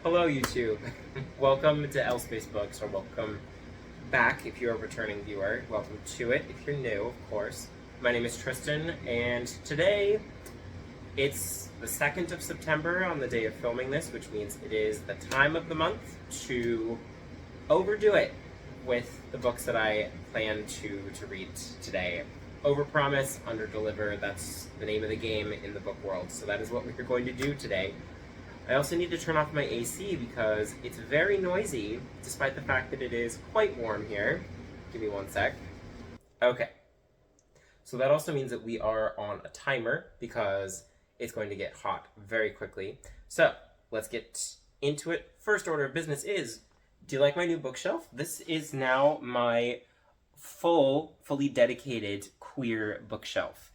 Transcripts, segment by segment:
Hello, YouTube. Welcome to L Space Books, or welcome back if you're a returning viewer. Welcome to it if you're new, of course. My name is Tristan, and today it's the 2nd of September on the day of filming this, which means it is the time of the month to overdo it with the books that I plan to read today. Overpromise, underdeliver, that's the name of the game in the book world, so that is what we're going to do today. I also need to turn off my AC because it's very noisy, despite the fact that it is quite warm here. Give me one sec. Okay. So that also means that we are on a timer because it's going to get hot very quickly. So let's get into it. First order of business is, do you like my new bookshelf? This is now my fully dedicated queer bookshelf.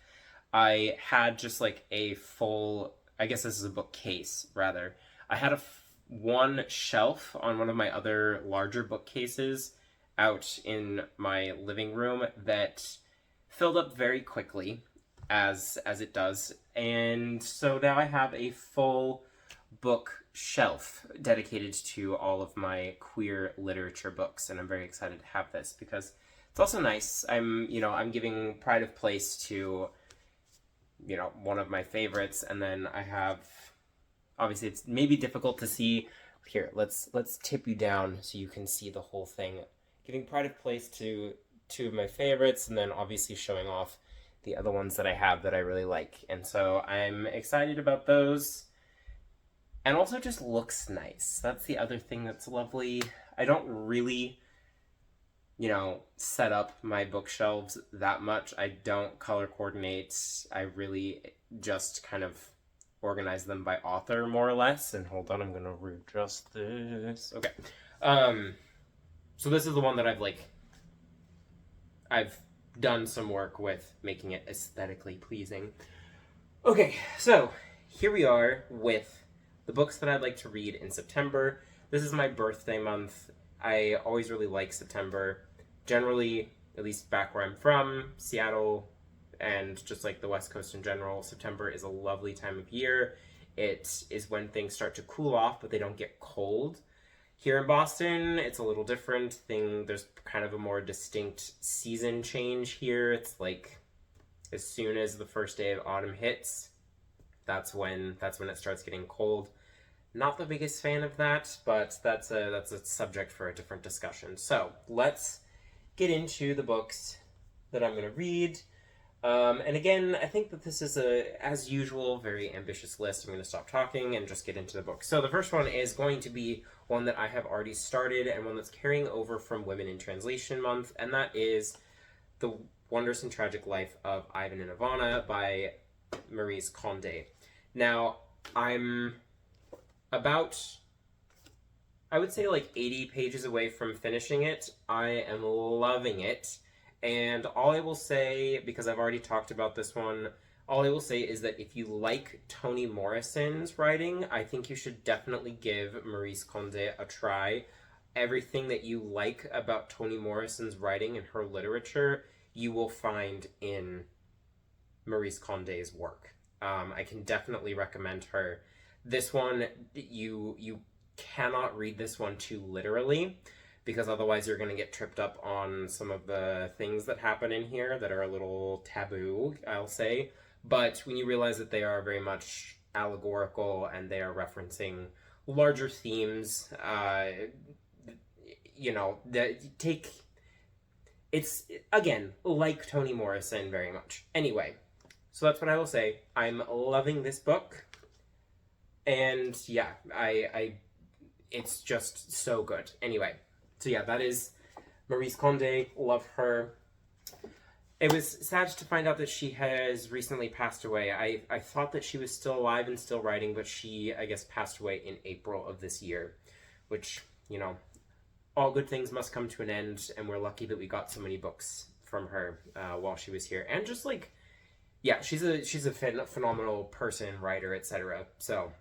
I had just like a full, I guess this is a bookcase, rather. I had one shelf on one of my other larger bookcases out in my living room that filled up very quickly, as it does. And so now I have a full bookshelf dedicated to all of my queer literature books, and I'm very excited to have this because it's also nice. I'm giving pride of place to one of my favorites, and then I have, obviously it's maybe difficult to see here. Let's tip you down so you can see the whole thing. Giving pride of place to two of my favorites, and then obviously showing off the other ones that I have that I really like. And so I'm excited about those. And also just looks nice. That's the other thing that's lovely. I don't really set up my bookshelves that much. I don't color coordinate. I really just kind of organize them by author, more or less. And hold on, I'm gonna readjust this. Okay. So this is the one that I've done some work with making it aesthetically pleasing. Okay, so here we are with the books that I'd like to read in September. This is my birthday month. I always really like September. Generally, at least back where I'm from, Seattle, and just like the West Coast in general, September is a lovely time of year. It is when things start to cool off, but they don't get cold. Here in Boston, it's a little different. There's kind of a more distinct season change here. It's like as soon as the first day of autumn hits, that's when it starts getting cold. Not the biggest fan of that, but that's a subject for a different discussion. So let's get into the books that I'm going to read. And again, I think that this is as usual, very ambitious list. I'm going to stop talking and just get into the book. So the first one is going to be one that I have already started and one that's carrying over from Women in Translation Month, and that is The Wondrous and Tragic Life of Ivan and Ivana by Maryse Conde. Now, I'm about, I would say, like 80 pages away from finishing it. I am loving it. And all I will say, because I've already talked about this one, all I will say is that if you like Toni Morrison's writing, I think you should definitely give Maryse Conde a try. Everything that you like about Toni Morrison's writing and her literature, you will find in Maryse Conde's work. I can definitely recommend her. This one, you cannot read this one too literally, because otherwise you're going to get tripped up on some of the things that happen in here that are a little taboo, I'll say. But when you realize that they are very much allegorical and they are referencing larger themes, it's, again, like Toni Morrison very much. Anyway, so that's what I will say. I'm loving this book. And yeah, it's just so good. Anyway, so yeah, that is Maryse Conde. Love her. It was sad to find out that she has recently passed away. I thought that she was still alive and still writing, but she, I guess, passed away in April of this year, which, all good things must come to an end, and we're lucky that we got so many books from her while she was here. And just like, yeah, she's a phenomenal person, writer, etc. So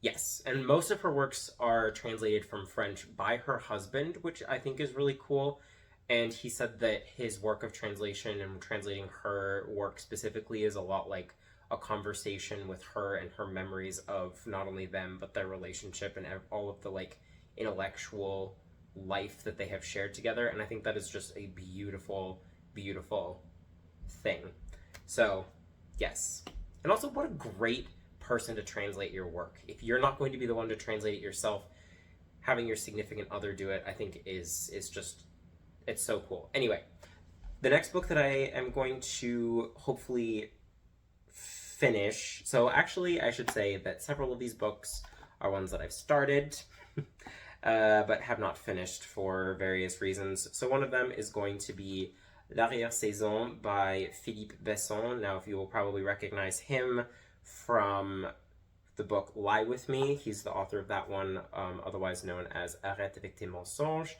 yes, and most of her works are translated from French by her husband, which I think is really cool. And he said that his work of translation and translating her work specifically is a lot like a conversation with her and her memories of not only them but their relationship and all of the like intellectual life that they have shared together. And I think that is just a beautiful, beautiful thing. So, yes. And also, what a great person to translate your work. If you're not going to be the one to translate it yourself, having your significant other do it, I think is just, it's so cool. Anyway, the next book that I am going to hopefully finish. So actually, I should say that several of these books are ones that I've started, but have not finished for various reasons. So one of them is going to be L'Arrière-Saison by Philippe Besson. Now, if you will probably recognize him from the book Lie With Me, he's the author of that one, otherwise known as Arrête avec tes mensonges.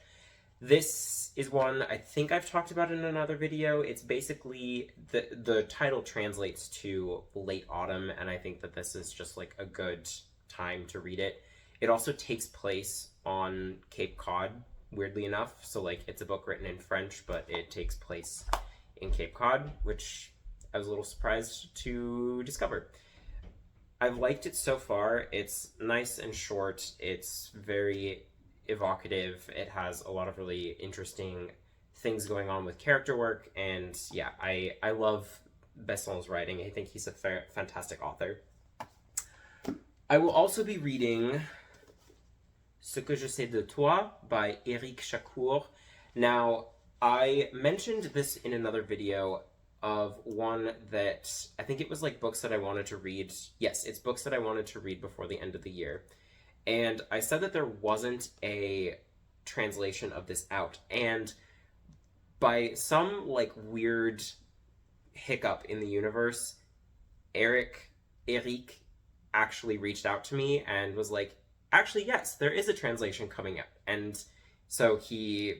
This is one I think I've talked about in another video. It's basically, the title translates to late autumn, and I think that this is just like a good time to read it. It also takes place on Cape Cod, weirdly enough. So like it's a book written in French, but it takes place in Cape Cod, which I was a little surprised to discover. I've liked it so far. It's nice and short. It's very evocative. It has a lot of really interesting things going on with character work, and yeah, I love Besson's writing. I think he's a fantastic author. I will also be reading Ce que je sais de toi by Éric Chacour. Now, I mentioned this in another video of one that I think it was like books that I wanted to read. Yes, it's books that I wanted to read before the end of the year. And I said that there wasn't a translation of this out. And by some like weird hiccup in the universe, Eric actually reached out to me and was like, actually, yes, there is a translation coming up. And so he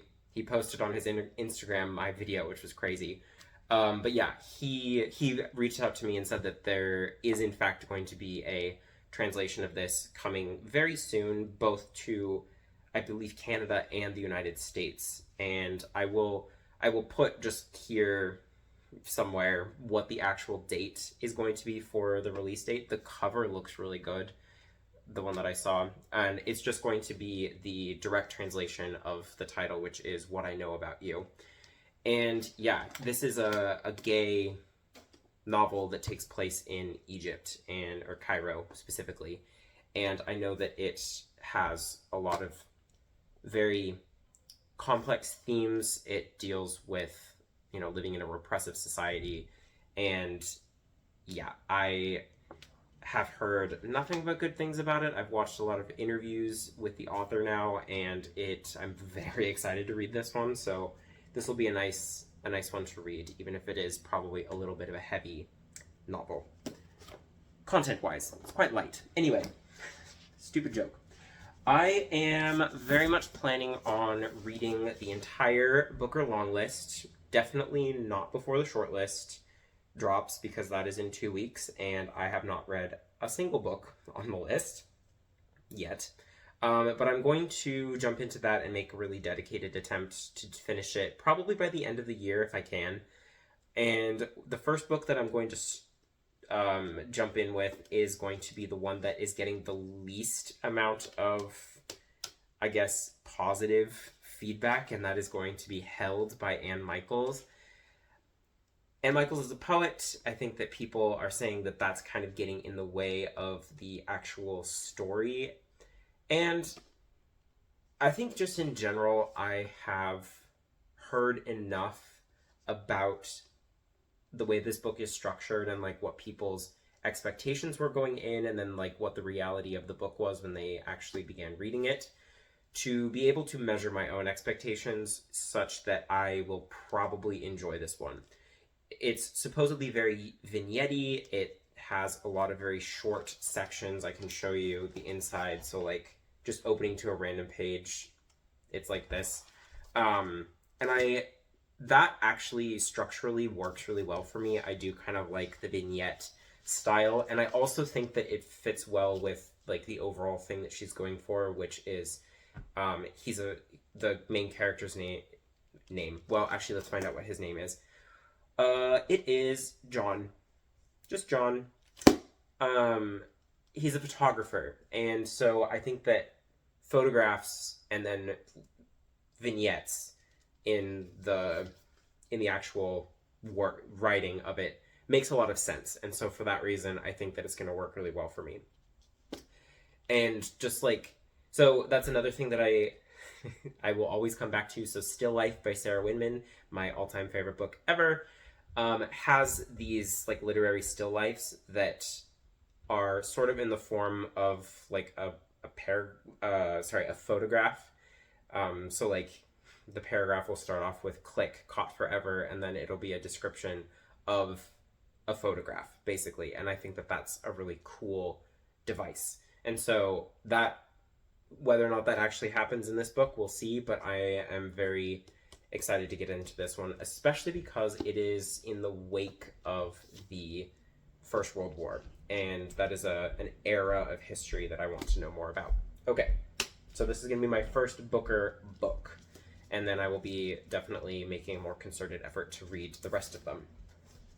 posted on his Instagram my video, which was crazy. But yeah, he reached out to me and said that there is in fact going to be a translation of this coming very soon, both to, I believe, Canada and the United States. And I will put just here somewhere what the actual date is going to be for the release date. The cover looks really good, the one that I saw, and it's just going to be the direct translation of the title, which is What I Know About You. And yeah, this is a gay novel that takes place in Egypt or Cairo specifically, and I know that it has a lot of very complex themes. It deals with, living in a repressive society, and yeah, I have heard nothing but good things about it. I've watched a lot of interviews with the author now, and I'm very excited to read this one. So this will be a nice one to read, even if it is probably a little bit of a heavy novel. Content-wise, it's quite light. Anyway, stupid joke. I am very much planning on reading the entire Booker long list. Definitely not before the short list drops, because that is in 2 weeks, and I have not read a single book on the list yet. But I'm going to jump into that and make a really dedicated attempt to finish it, probably by the end of the year if I can. And the first book that I'm going to jump in with is going to be the one that is getting the least amount of, I guess, positive feedback, and that is going to be Held by Anne Michaels. Anne Michaels is a poet. I think that people are saying that that's kind of getting in the way of the actual story. And I think just in general, I have heard enough about the way this book is structured and like what people's expectations were going in, and then like what the reality of the book was when they actually began reading it, to be able to measure my own expectations such that I will probably enjoy this one. It's supposedly very vignette-y. It has a lot of very short sections. I can show you the inside. So like just opening to a random page, it's like this. And that actually structurally works really well for me. I do kind of like the vignette style. And I also think that it fits well with like the overall thing that she's going for, which is the main character's name. Well, actually, let's find out what his name is. It is John. Just John. um, he's a photographer, and so I think that photographs and then vignettes in the actual writing of it makes a lot of sense. And so for that reason, I think that it's going to work really well for me. And just like, so that's another thing that I will always come back to. So Still Life by Sarah Winman, my all-time favorite book ever, has these like literary still lifes that are sort of in the form of like a photograph. So like the paragraph will start off with "click caught forever," and then it'll be a description of a photograph, basically. And I think that that's a really cool device. And so that, whether or not that actually happens in this book, we'll see. But I am very excited to get into this one, especially because it is in the wake of the First World War, and that is an era of history that I want to know more about. Okay, so this is going to be my first Booker book, and then I will be definitely making a more concerted effort to read the rest of them.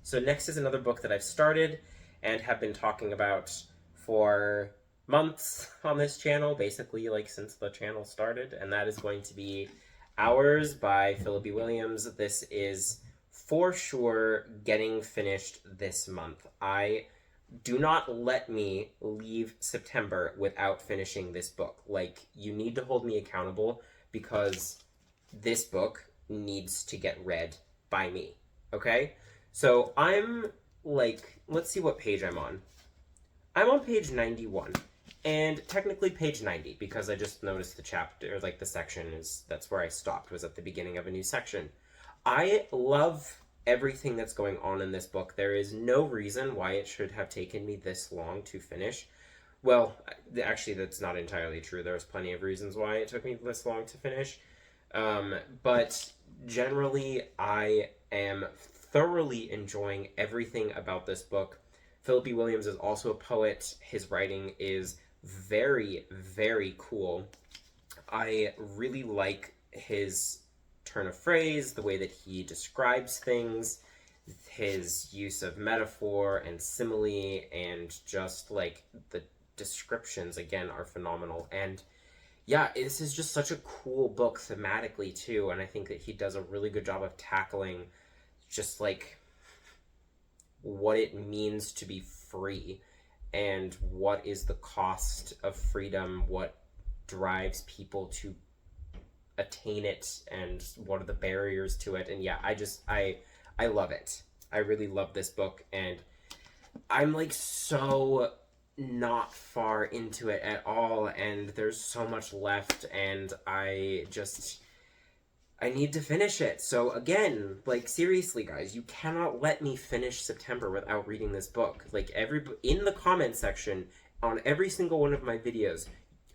So next is another book that I've started and have been talking about for months on this channel, basically like since the channel started, and that is going to be Hours by Philippe Williams. This is for sure getting finished this month. Do not let me leave September without finishing this book. Like, you need to hold me accountable because this book needs to get read by me, okay? So I'm like, let's see what page I'm on. I'm on page 91, and technically page 90 because I just noticed the chapter, like the section that's where I stopped, was at the beginning of a new section. I love everything that's going on in this book. There is no reason why it should have taken me this long to finish. Well, actually, that's not entirely true. There's plenty of reasons why it took me this long to finish. But generally, I am thoroughly enjoying everything about this book. Philippe Williams is also a poet. His writing is very, very cool. I really like his turn of phrase, the way that he describes things, his use of metaphor and simile, and just like the descriptions again are phenomenal. And yeah, this is just such a cool book thematically too, and I think that he does a really good job of tackling just like what it means to be free and what is the cost of freedom, what drives people to attain it, and what are the barriers to it. And yeah, I love it. I really love this book, and I'm like so not far into it at all, and there's so much left, and I need to finish it. So again, like seriously guys, you cannot let me finish September without reading this book. Like in the comment section on every single one of my videos,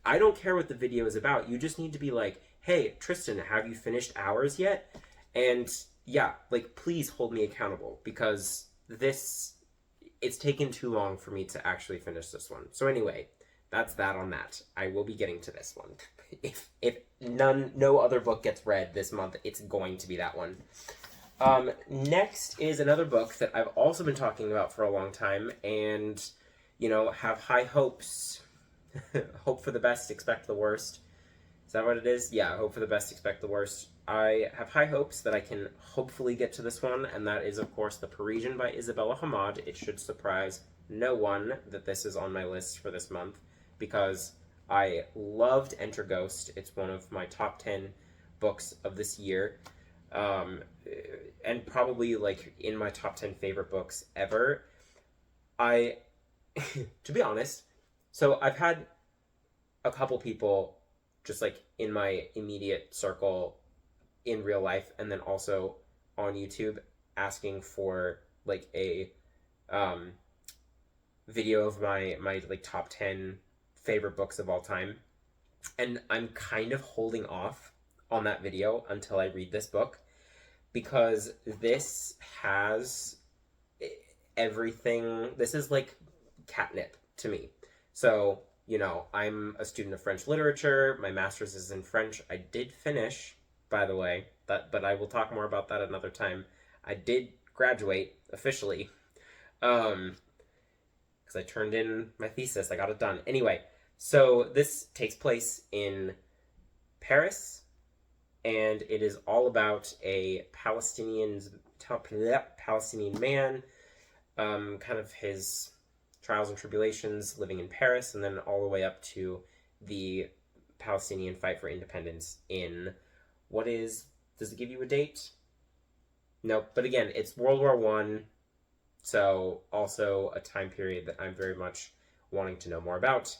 I don't care what the video is about. You just need to be like, "Hey, Tristan, have you finished Hours yet?" And yeah, like please hold me accountable because it's taken too long for me to actually finish this one. So anyway, that's that on that. I will be getting to this one. If no other book gets read this month, it's going to be that one. Next is another book that I've also been talking about for a long time, and have high hopes. Hope for the best, expect the worst. Is that what it is? Yeah, hope for the best, expect the worst. I have high hopes that I can hopefully get to this one, and that is, of course, The Parisian by Isabella Hamad. It should surprise no one that this is on my list for this month, because I loved Enter Ghost. It's one of my top 10 books of this year, and probably like in my top 10 favorite books ever. To be honest, so I've had a couple people just like in my immediate circle in real life and then also on YouTube asking for like a video of my like top 10 favorite books of all time, and I'm kind of holding off on that video until I read this book because this has everything. This is like catnip to me. So I'm a student of French literature. My master's is in French. I did finish, by the way, but I will talk more about that another time. I did graduate officially, because I turned in my thesis. I got it done. Anyway, so this takes place in Paris, and it is all about a Palestinian man, kind of his trials and tribulations living in Paris, and then all the way up to the Palestinian fight for independence in does it give you a date? No, but again, it's World War One, so also a time period that I'm very much wanting to know more about.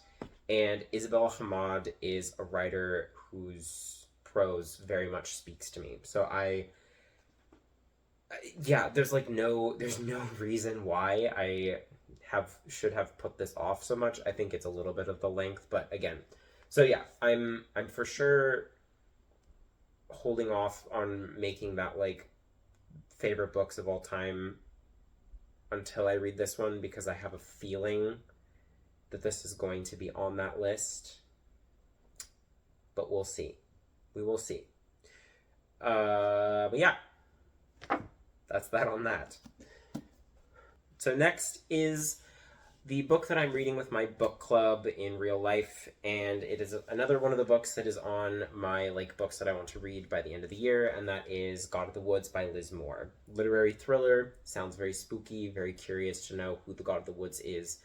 And Isabella Hamad is a writer whose prose very much speaks to me. So there's no reason why I should have put this off so much. I think it's a little bit of the length, but again, so yeah, I'm for sure holding off on making that like favorite books of all time until I read this one, because I have a feeling that this is going to be on that list, but we'll see. We will see. But yeah, that's that on that. So next is the book that I'm reading with my book club in real life, and it is another one of the books that is on my books that I want to read by the end of the year, and that is God of the Woods by Liz Moore. Literary thriller, sounds very spooky, very curious to know who the God of the Woods is.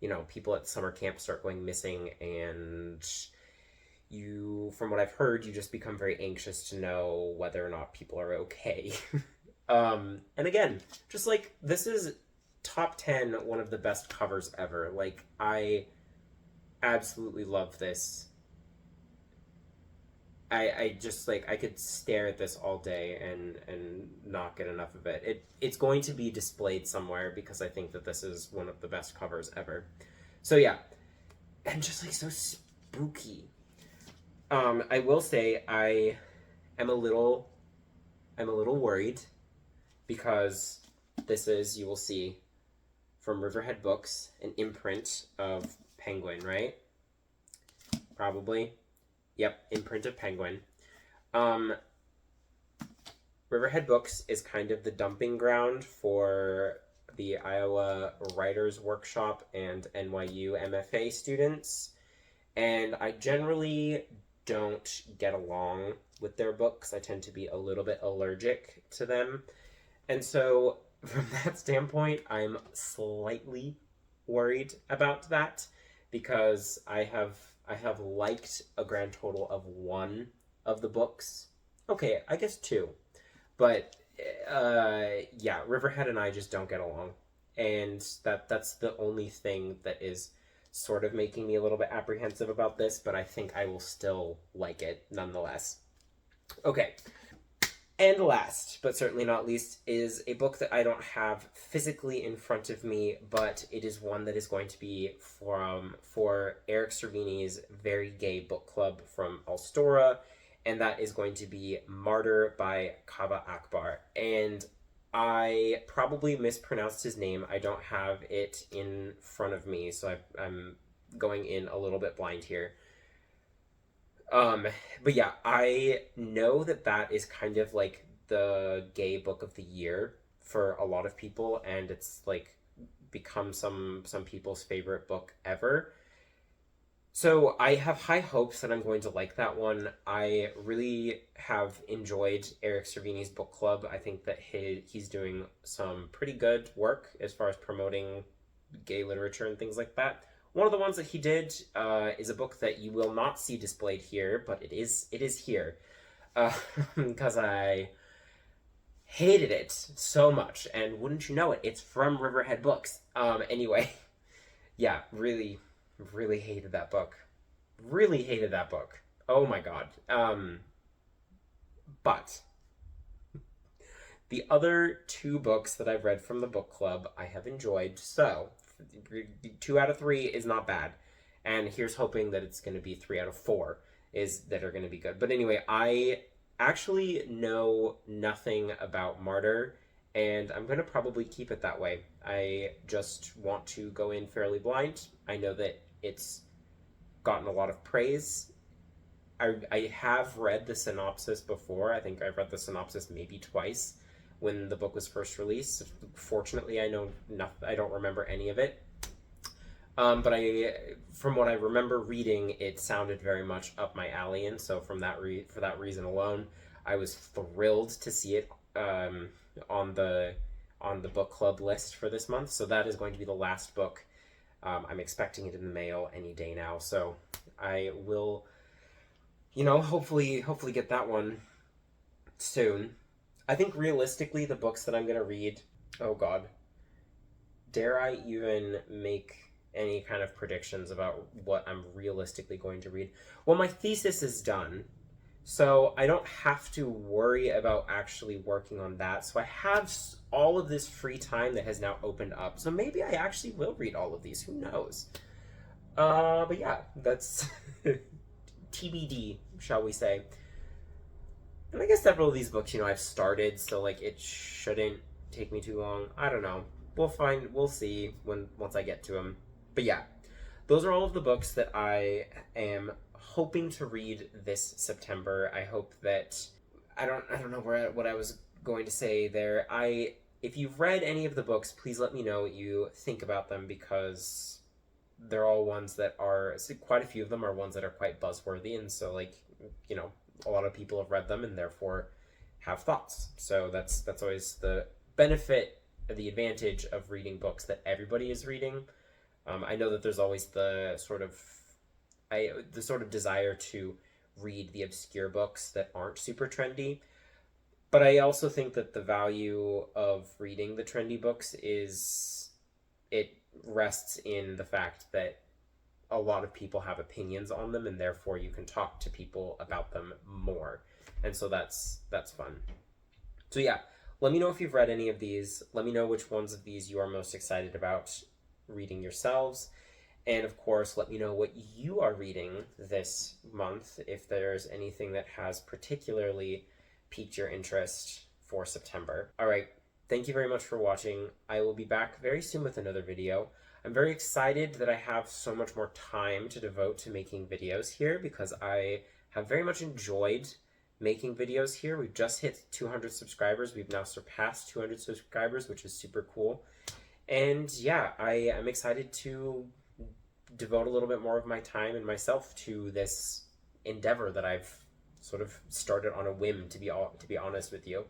You know, people at summer camp start going missing, and from what I've heard, you just become very anxious to know whether or not people are okay. And again, just this is top 10, one of the best covers ever. I absolutely love this. I just I could stare at this all day and not get enough of it. It's going to be displayed somewhere because I think that this is one of the best covers ever. So yeah, and just so spooky. I will say I am a little worried because this is, you will see, from Riverhead Books, an imprint of Penguin, right? Probably. Yep, imprint of Penguin. Riverhead Books is kind of the dumping ground for the Iowa Writers Workshop and NYU MFA students. And I generally don't get along with their books. I tend to be a little bit allergic to them. And so from that standpoint, I'm slightly worried about that because I have liked a grand total of one of the books. Okay, I guess two. But yeah, Riverhead and I just don't get along. And that's the only thing that is sort of making me a little bit apprehensive about this, but I think I will still like it nonetheless. Okay. And last, but certainly not least, is a book that I don't have physically in front of me, but it is one that is going to be for Eric Cervini's very gay book club from Alstora, and that is going to be Martyr by Kaveh Akbar. And I probably mispronounced his name. I don't have it in front of me, so I'm going in a little bit blind here. But yeah, I know that is kind of the gay book of the year for a lot of people, and it's become some people's favorite book ever. So I have high hopes that I'm going to like that one. I really have enjoyed Eric Cervini's book club. I think that he's doing some pretty good work as far as promoting gay literature and things like that. One of the ones that he did is a book that you will not see displayed here, but it is here because I hated it so much, and wouldn't you know it, it's from Riverhead Books. Anyway, yeah, really hated that book. Really hated that book. Oh my god. But the other two books that I've read from the book club I have enjoyed, so 2 out of 3 is not bad, and here's hoping that it's going to be 3 out of 4 that are going to be good. But anyway, I actually know nothing about Martyr, and I'm going to probably keep it that way. I just want to go in fairly blind. I know that it's gotten a lot of praise. I have read the synopsis before. I think I've read the synopsis maybe twice when the book was first released. Fortunately, I don't remember any of it. But from what I remember reading, it sounded very much up my alley, and so for that reason alone, I was thrilled to see it on the book club list for this month. So that is going to be the last book. I'm expecting it in the mail any day now, so I will, hopefully get that one soon. I think realistically, the books that I'm gonna read, oh God, dare I even make any kind of predictions about what I'm realistically going to read? Well, my thesis is done, so I don't have to worry about actually working on that. So I have all of this free time that has now opened up. So maybe I actually will read all of these. Who knows? But yeah, that's TBD, shall we say. And I guess several of these books, I've started, so like it shouldn't take me too long. I don't know. We'll see once I get to them. But yeah, those are all of the books that I am hoping to read this September. I hope that I don't know what I was going to say there. If you've read any of the books, please let me know what you think about them, because they're all ones that are, quite a few of them are ones that are quite buzzworthy, and so like, a lot of people have read them and therefore have thoughts. So that's always the benefit, the advantage of reading books that everybody is reading. I know that there's always the sort of desire to read the obscure books that aren't super trendy, but I also think that the value of reading the trendy books is it rests in the fact that a lot of people have opinions on them, and therefore you can talk to people about them more, and so that's fun. So yeah, let me know if you've read any of these. Let me know which ones of these you are most excited about reading yourselves. And of course, let me know what you are reading this month, if there's anything that has particularly piqued your interest for September. All right, thank you very much for watching. I will be back very soon with another video. I'm very excited that I have so much more time to devote to making videos here, because I have very much enjoyed making videos here. We've just hit 200 subscribers. We've now surpassed 200 subscribers, which is super cool. And yeah, I am excited to devote a little bit more of my time and myself to this endeavor that I've sort of started on a whim, to be honest with you.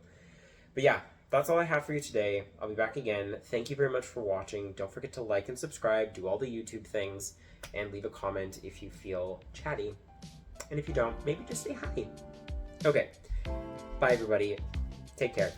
But yeah, that's all I have for you today. I'll be back again. Thank you very much for watching. Don't forget to like and subscribe, do all the YouTube things, and leave a comment if you feel chatty. And if you don't, maybe just say hi. Okay, bye everybody. Take care.